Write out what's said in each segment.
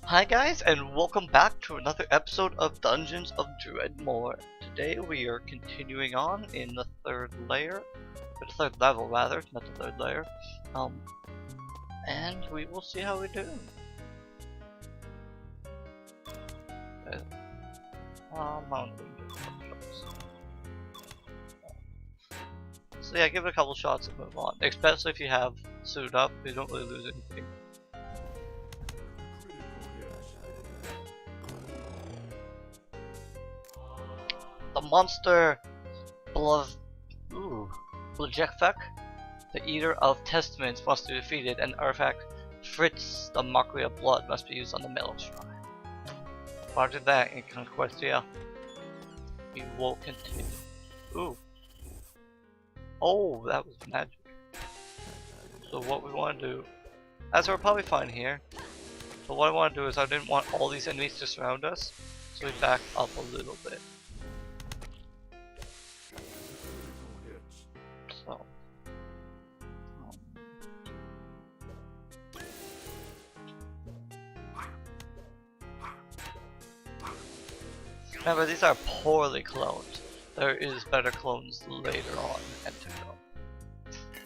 Hi guys, and welcome back to another episode of Dungeons of Dredmor. Today we are continuing on in the third layer, or the third level rather, not the third layer. And we will see how we do. So yeah, give it a couple shots and move on. Especially if you have suited up, you don't really lose anything. The monster Blajekfek, the Eater of Testaments, must be defeated, and artifact Fritz, the Mockery of Blood, must be used on the Metal Shrine. Roger that in Conquest, yeah. We will continue. Ooh. Oh, that was magic. So what we want to do, as we're probably fine here, but what I want to do is I didn't want all these enemies to surround us, so we back up a little bit. So. Remember, these are poorly cloned. There is better clones later on and to go.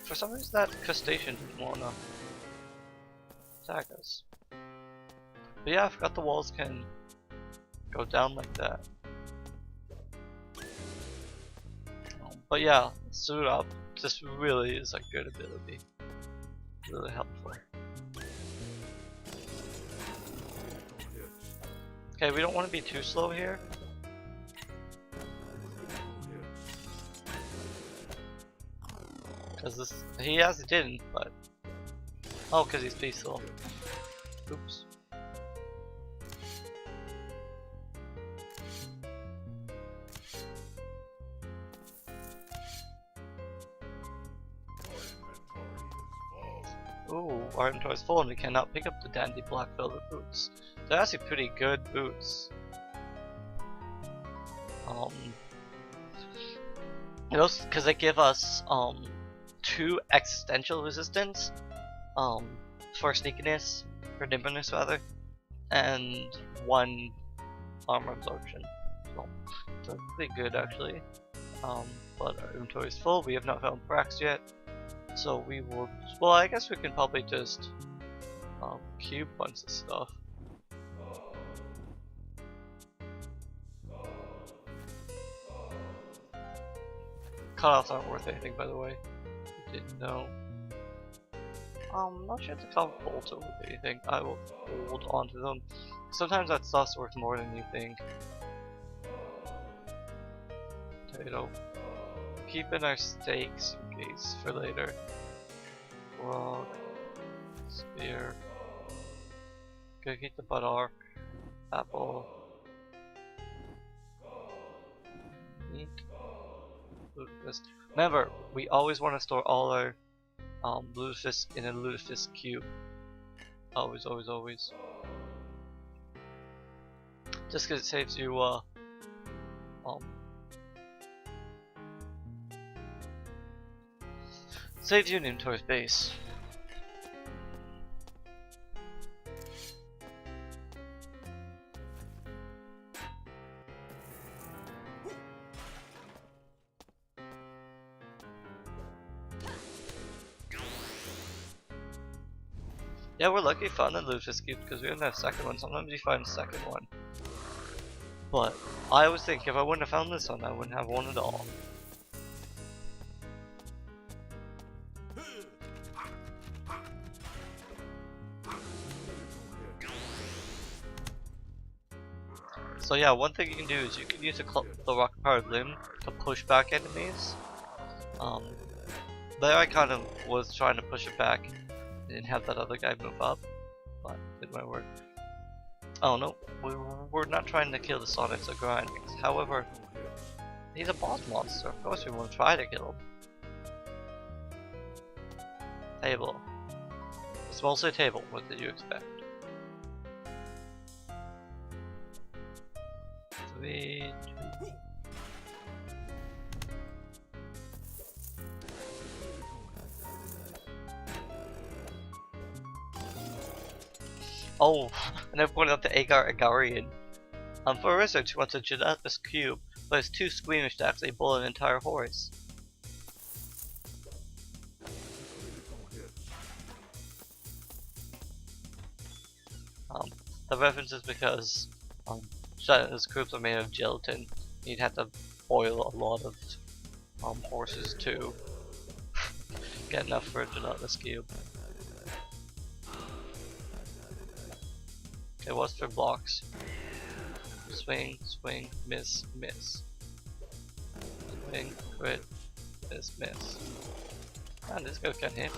For some reason that crustacean didn't wanna attack us. But yeah, I forgot the walls can go down like that. But yeah, suit up. This really is a good ability. Really helpful. Okay, we don't want to be too slow here. Cause this, he didn't, but oh, cause he's peaceful. Oops. Ooh, our inventory is full and we cannot pick up the dandy black velvet boots. They're actually pretty good boots. Because they give us 2 existential resistance, for sneakiness, or nimbleness rather, and 1 armor absorption. So they're pretty good actually. But our inventory is full. We have not found Brax yet, so we will. Well, I guess we can probably just cube bunch of stuff. Cutoffs aren't worth anything, by the way. You didn't know. I'm not sure if the cutoff bolts are worth anything. I will hold on to them. Sometimes that stuff's worth more than you think. Potato. Keep in our stakes in case for later. Frog. Spear. Go keep the butt arc. Apple. Meat. Remember, we always want to store all our lutefisk in a lutefisk cube. Always, always, always. Just because it saves you saves you an inventory space. Yeah, we're lucky we found the lutefisk cube because we didn't have a second one. Sometimes you find a second one. But I always think if I wouldn't have found this one, I wouldn't have one at all. So yeah, one thing you can do is you can use the rock powered limb to push back enemies. There I kind of was trying to push it back. Didn't have that other guy move up, but it might work. Oh no, we're not trying to kill the Sonics or grind. However, he's a boss monster. Of course we want to try to kill him. Table. It's mostly a table. What did you expect? 3, 2. Oh, And they're pointing out to Agar Agarian. For a research who wants a gelatinous cube, but is too squeamish to actually boil an entire horse. The reference is because gelatinous cubes are made of gelatin. You'd have to boil a lot of horses to get enough for a gelatinous cube. Okay, what's for blocks? Swing, swing, miss, miss. Swing, crit, miss, miss. Man, this guy can't hit.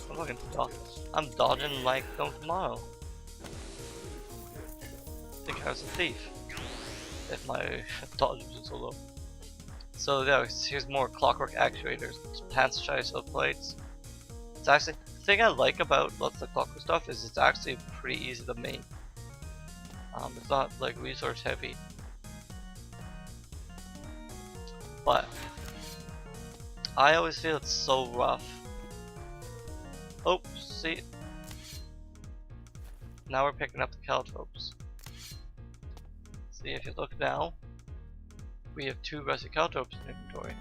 I'm looking to dodge. I'm dodging like no tomorrow. I think I was a thief. If my dodge was so low. So yeah, here's more clockwork actuators. Pants, so plates. It's actually the thing I like about lots of the clockwork stuff is it's actually pretty easy to make. It's not like resource heavy, but I always feel it's so rough. Oh, see, now we're picking up the caltropes. See, if you look now, we have 2 rusty caltropes in inventory.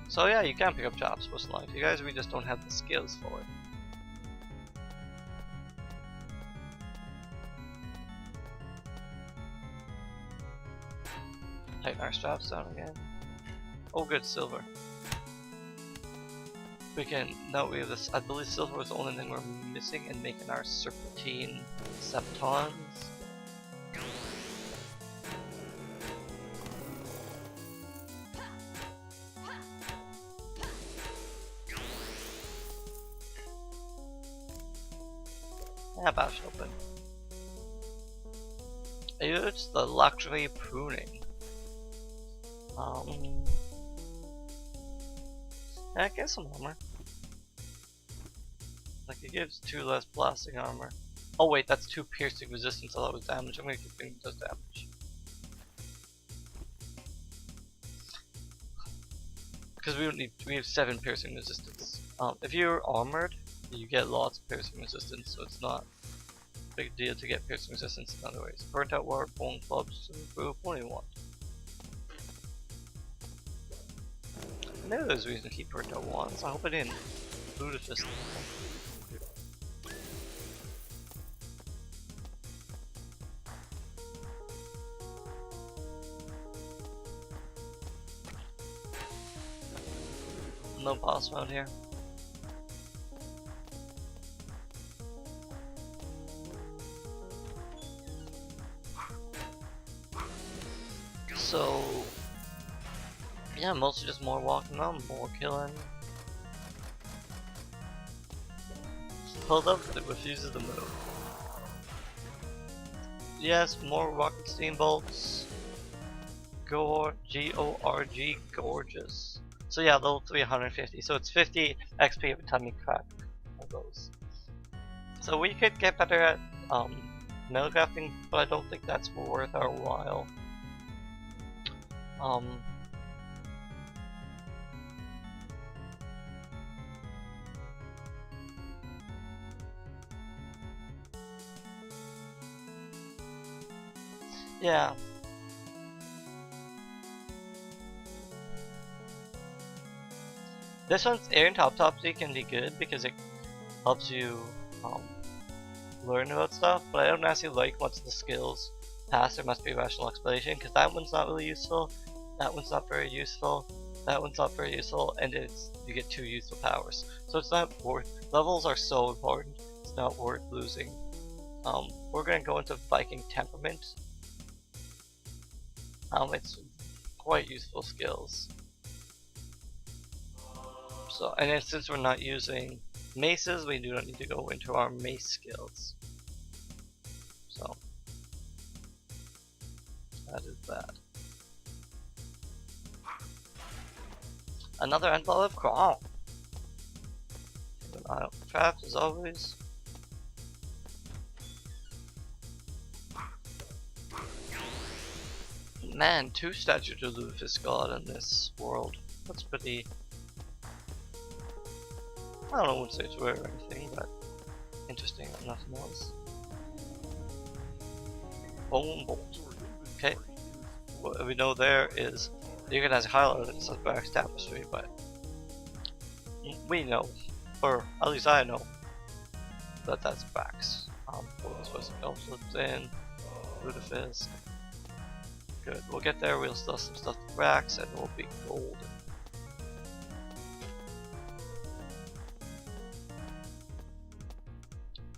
So yeah, you can pick up chops most likely. You guys, we just don't have the skills for it. Tighten our straps down again. Oh good, silver. We can, now we have this, I believe silver was the only thing we're missing in making our serpentine septons. Yeah, bash open. I use the luxury pruning. Yeah, I guess some armor. Like it gives 2 less blasting armor. Oh wait, that's 2 piercing resistance. I thought it was damage. I'm gonna keep doing it does damage. Because we don't need. We have 7 piercing resistance. If you're armored, you get lots of piercing resistance, so it's not a big deal to get piercing resistance in other ways. Burnt out ward, bone clubs, group. What do you want? I knew there's a reason to keep burnt out wands. I hope I didn't loot it just. No boss mode here. So yeah, mostly just more walking around, more killing. Pulled up, but it refuses to move. Yes, more rocket steambolts. G-O-R-G, gorgeous. So yeah, level 350. So it's 50 XP every time you crack one of those. So we could get better at metal crafting, but I don't think that's worth our while. Yeah. This one's air and autopsy can be good because it helps you learn about stuff, but I don't actually like what's the skills past there must be rational explanation because that one's not really useful, that one's not very useful, that one's not very useful, and you get 2 useful powers. So it's not worth, levels are so important, it's not worth losing. We're gonna go into Viking temperament. It's quite useful skills. So, and then since we're not using maces, we do not need to go into our mace skills. So, that is that. Another endball of Crawl. Keep an eye out for traps as always. Man, 2 statues of Lucius God in this world. That's pretty. I don't know, I wouldn't say it's rare or anything, but interesting enough noise. bone bolt. Okay. What we know there is you can have highlighted it says Brax Tapestry, but we know, or at least I know, that that's Brax. This was Elflip's in, Lutefisk. Good. We'll get there. We'll still some stuff to Brax, and we'll be golden.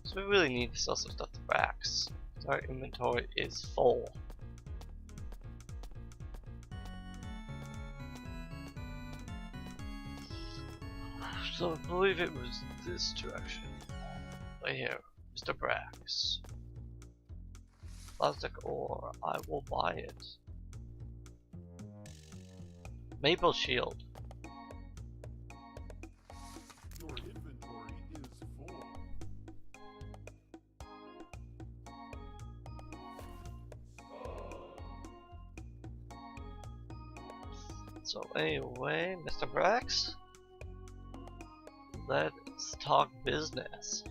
So we really need to sell some stuff to Brax. Our inventory is full. So I believe it was this direction. Right here, Mr. Brax. Plastic ore, I will buy it. Maple shield. Your inventory is full. So anyway, Mr. Brax, let's talk business.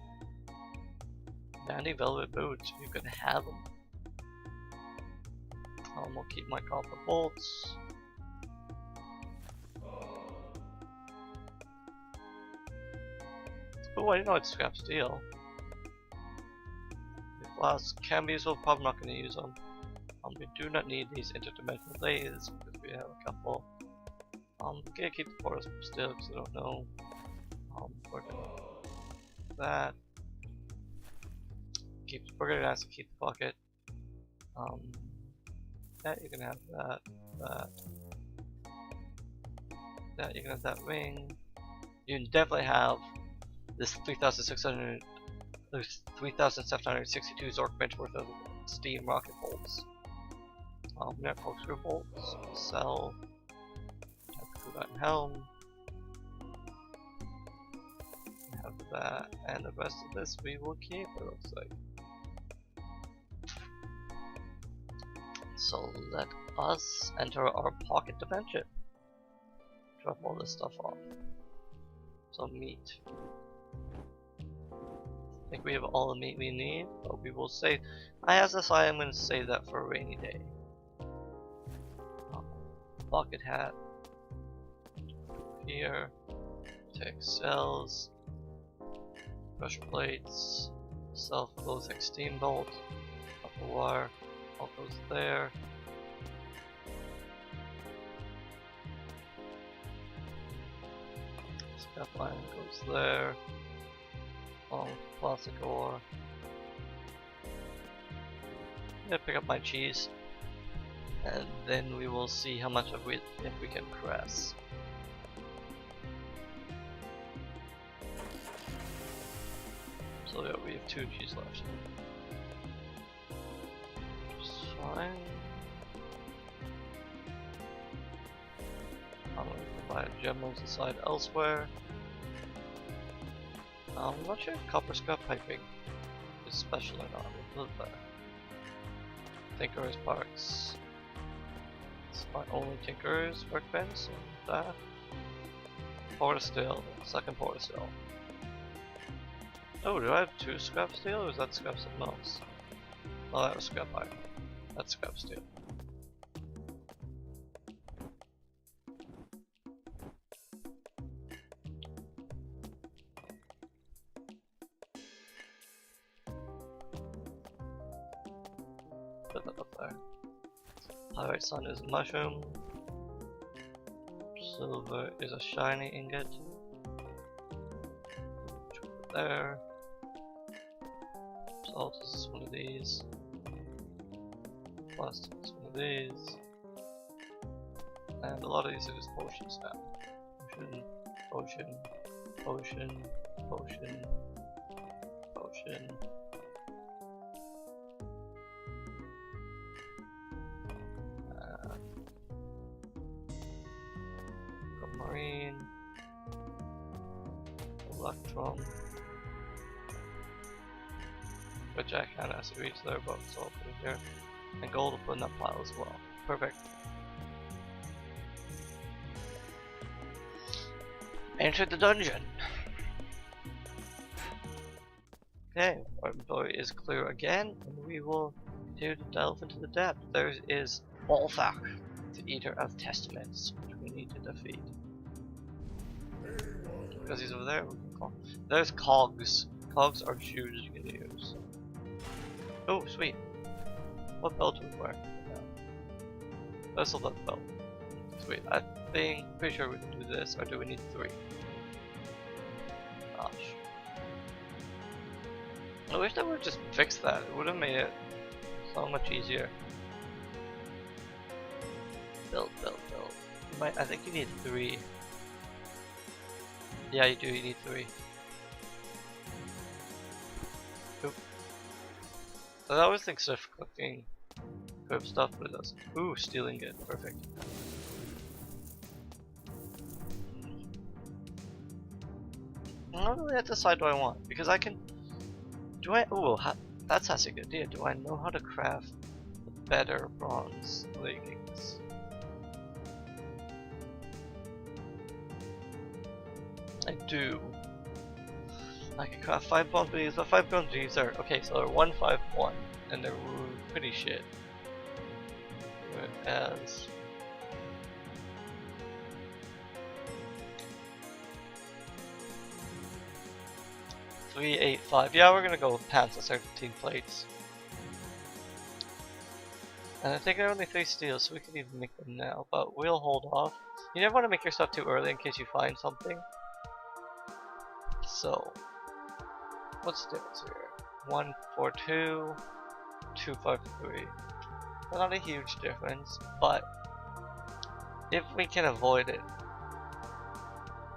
Dandy velvet boots, you can have them. We'll keep my copper bolts. Oh, I didn't know it's scrap steel. The flasks can be useful, probably not going to use them. We do not need these interdimensional lathes because we have a couple. We're gonna keep the portals still because I don't know. We're gonna do that. We're gonna have to keep the bucket. That you can have that. That you can have that ring. You can definitely have this 3,762 Zork bench worth of steam rocket bolts. Net corkscrew bolts. Sell. That helm. Have that, and the rest of this we will keep. It looks like. So let us enter our pocket dimension. Drop all this stuff off. So meat. I think we have all the meat we need, but we will save. As I am going to save that for a rainy day. Bucket hat. Here. Tech cells. Pressure plates. Self-closing steambolt. Upper wire. All goes there. Scrap line goes there. Along with plastic ore. I'm gonna pick up my cheese, and then we will see how much of it if we can press. So yeah, we have 2 cheese left. Fine. I'm going to provide gemstones aside elsewhere. I'm not sure if copper scrap piping is special or not. We'll put that. Tinker's parts. It's my only Tinker's workbench, so that. Porta steel, second porta steel. Oh, do I have 2 scrap steel or is that scrap something else? Oh, that was scrap iron. That's scrap steel. Put that up there. Pyrite sun is a mushroom. Silver is a shiny ingot. Put it there. Salt is one of these. Plastic is one of these. And a lot of these are just potions now. Potion, potion, potion, potion, potion. Marine. Electrum. Which I kinda has to reach there, but it's all put in here. And gold to put in that pile as well. Perfect. Enter the dungeon. Okay, our inventory is clear again, and we will To delve into the depth, there is Balthak, the Eater of Testaments, which we need to defeat. Because he's over there, we can call. There's cogs. Cogs are shoes you can use. Oh, sweet. What belt do we wear? Let's hold that belt. Sweet. I think, pretty sure we can do this, or do we need 3? Gosh. I wish they would just fix that. It would have made it so much easier. Belt. I think you need 3. Yeah, you do. You need 3. Oop. I always think Swift cooking equip stuff, but it doesn't. Ooh, stealing it. Perfect. I don't really have to decide what I want because I can. Do I? Ooh, that's a good idea. Do I know how to craft better bronze leggings? I do. I can craft 5 bronze leggings, but 5 bronze leggings are okay. So they're 151, and they're pretty shit. Whereas 385. Yeah, we're gonna go with pants at 13 plates. And I think there are only 3 steals, so we can even make them now, but we'll hold off. You never want to make your stuff too early in case you find something. So, what's the difference here? 142, 253. Not a huge difference, but if we can avoid it,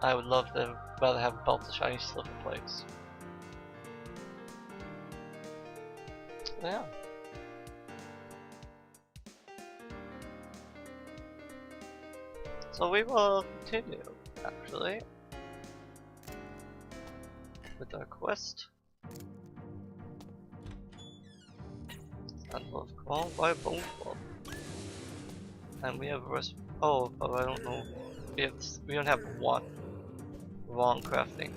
I would love to rather have a belt of shiny silver plates. Yeah. So we will continue, actually, with our quest. Handful of coal by Bone Club. And we have a rest. Oh, but I don't know. We don't have one. Wrong crafting.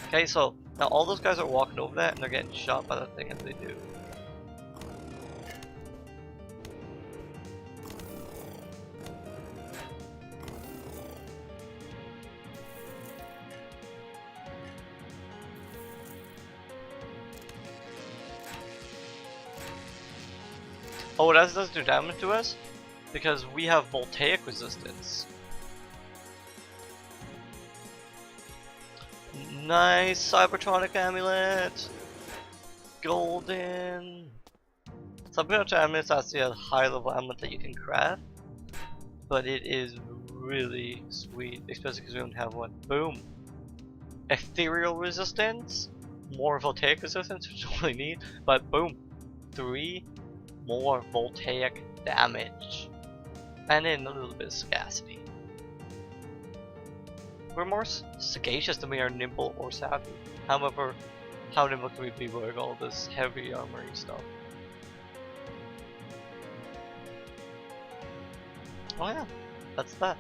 Okay, so now all those guys are walking over that and they're getting shot by that thing as they do. Oh, it doesn't do damage to us because we have voltaic resistance. Nice Cybertronic amulet, golden. Cybertronic amulet is actually a high level amulet that you can craft, but it is really sweet, especially because we don't have one. Boom. Ethereal resistance, more voltaic resistance, which you only need, but boom, 3 more voltaic damage, and then a little bit of sagacity. We're more sagacious than we are nimble or savvy. However, how nimble can we be wearing all this heavy armory stuff? Oh yeah, that's that.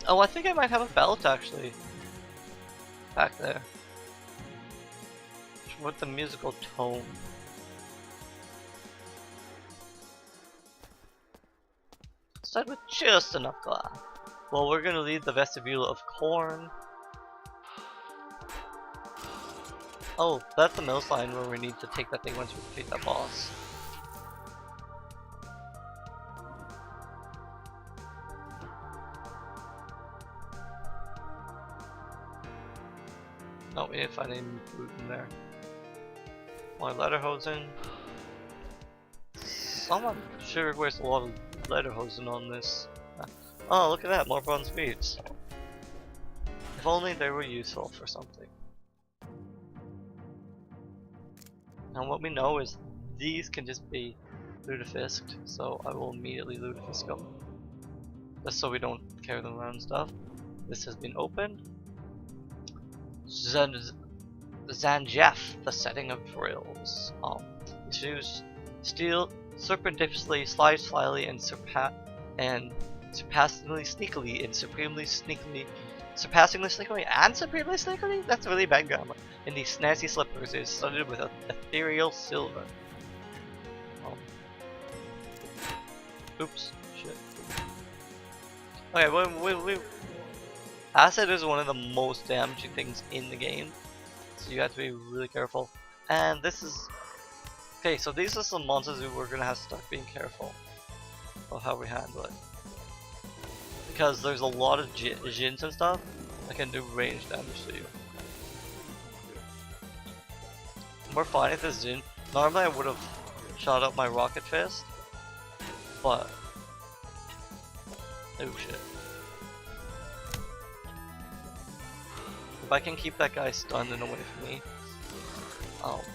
Oh, I think I might have a belt actually back there with the musical tone. Start with just enough glass. Well, we're gonna leave the vestibule of corn. Oh, that's the mill sign where we need to take that thing once we defeat that boss. No, we didn't find any food in there. More lederhosen. Someone sure wastes a lot of lederhosen on this. Oh, look at that, more bronze beads. If only they were useful for something. And what we know is these can just be lutefisked, so I will immediately lutefisk them. Just so we don't carry them around and stuff. This has been opened. Zanjef, the setting of drills. Use steel serpentinously, slide slyly, and surpassingly sneakily, and supremely sneakily, surpassingly sneakily, and supremely sneakily? That's really bad grammar. In these snazzy slippers, it is studded with ethereal silver. Oops, shit. Okay, acid is one of the most damaging things in the game, so you have to be really careful. And this is okay. So these are some monsters who we're gonna have to start being careful of how we handle it, because there's a lot of djinns and stuff that can do range damage to you. We're fine at this djinn. Normally I would have shot up my rocket fist, but oh shit. If I can keep that guy stunned and away from me,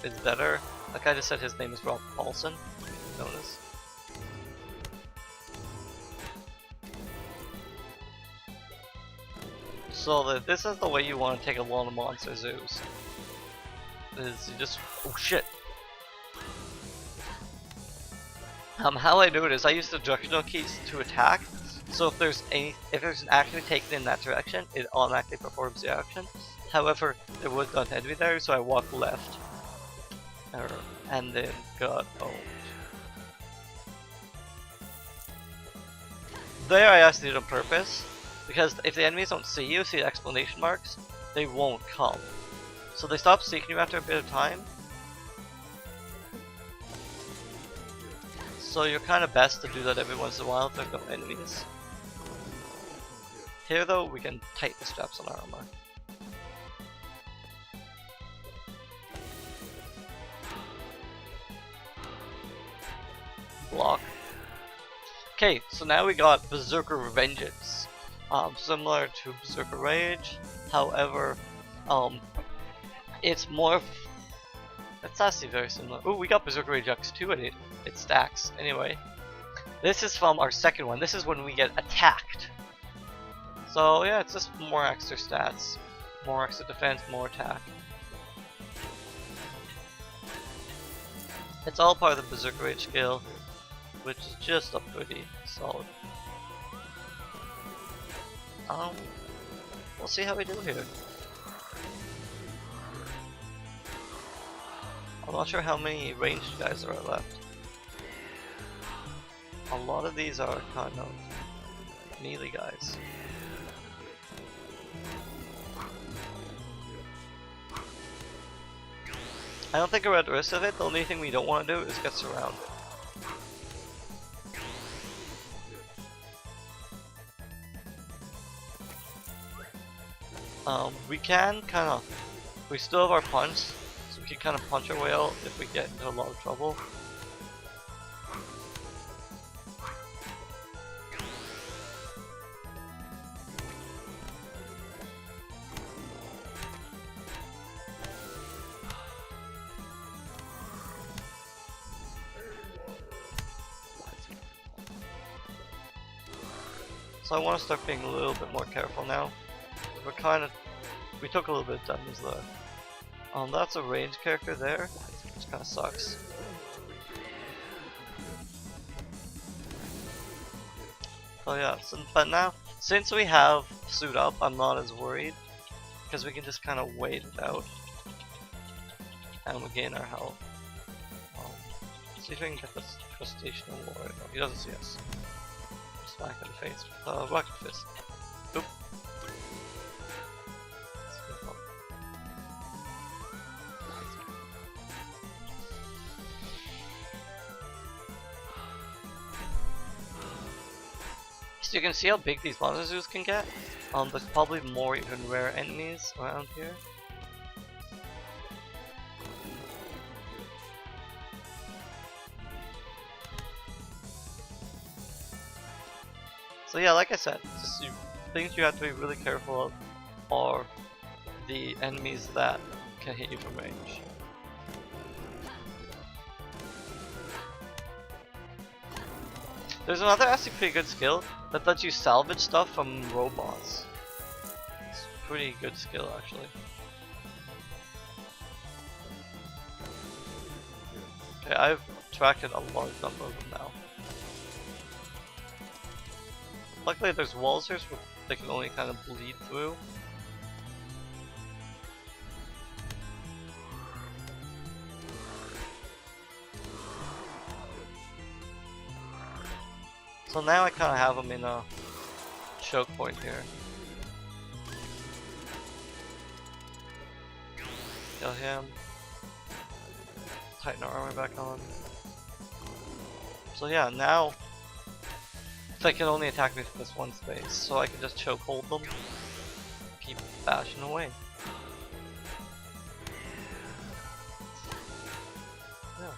it's better. Like I just said, his name is Rob Paulson. Notice. So this is the way you want to take a lot of monster zoos. Is you just oh shit. How I do it is I use the directional keys to attack. So if there's an action taken in that direction, it automatically performs the action. However, there was not enemy there, so I walked left, and then got owned. There I actually did on purpose, because if the enemies don't see you, see the exclamation marks, they won't come. So they stop seeking you after a bit of time. So you're kind of best to do that every once in a while if there's no enemies. Here though, we can tighten the straps on our armor. Block. Okay, so now we got Berserker Vengeance. Similar to Berserker Rage, however, it's more of... It's actually very similar. Ooh, we got Berserker Rage X2 and it stacks. Anyway, this is from our second one. This is when we get attacked. So yeah, it's just more extra stats. More extra defense, more attack. It's all part of the Berserker Rage skill, which is just a pretty solid. We'll see how we do here. I'm not sure how many ranged guys there are left. A lot of these are kind of melee guys. I don't think we're at the risk of it. The only thing we don't want to do is get surrounded. We can kind of, we still have our punch, so we can kind of punch our way out if we get into a lot of trouble. So I want to start being a little bit more careful now. We took a little bit of damage there. That's a ranged character there, which kind of sucks. Oh yeah, but now, since we have suit up, I'm not as worried, because we can just kind of wait it out, and we gain our health. See if we can get this crustacean warrior. No, he doesn't see us. Smack in the face. Rocket fist. Oop. So you can see how big these monster zoos can get. There's probably more even rare enemies around here. So yeah, like I said, things you have to be really careful of are the enemies that can hit you from range. There's another actually pretty good skill that lets you salvage stuff from robots. It's a pretty good skill actually. Okay, I've attracted a large number of them now. Luckily there's walls here so they can only kind of bleed through. So now I kind of have him in a choke point here. Kill him. Tighten our armor back on. So yeah, now they can only attack me from this one space, so I can just choke hold them. Keep bashing away. Yeah,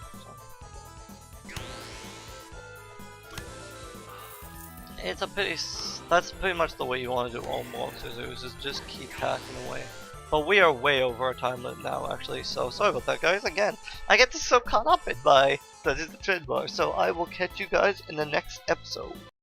it's a pretty. That's pretty much the way you want to do all monsters. Is just keep hacking away. But we are way over our time limit now, actually. So sorry about that, guys. Again, I get so caught up in my Lord Dredmor. So I will catch you guys in the next episode.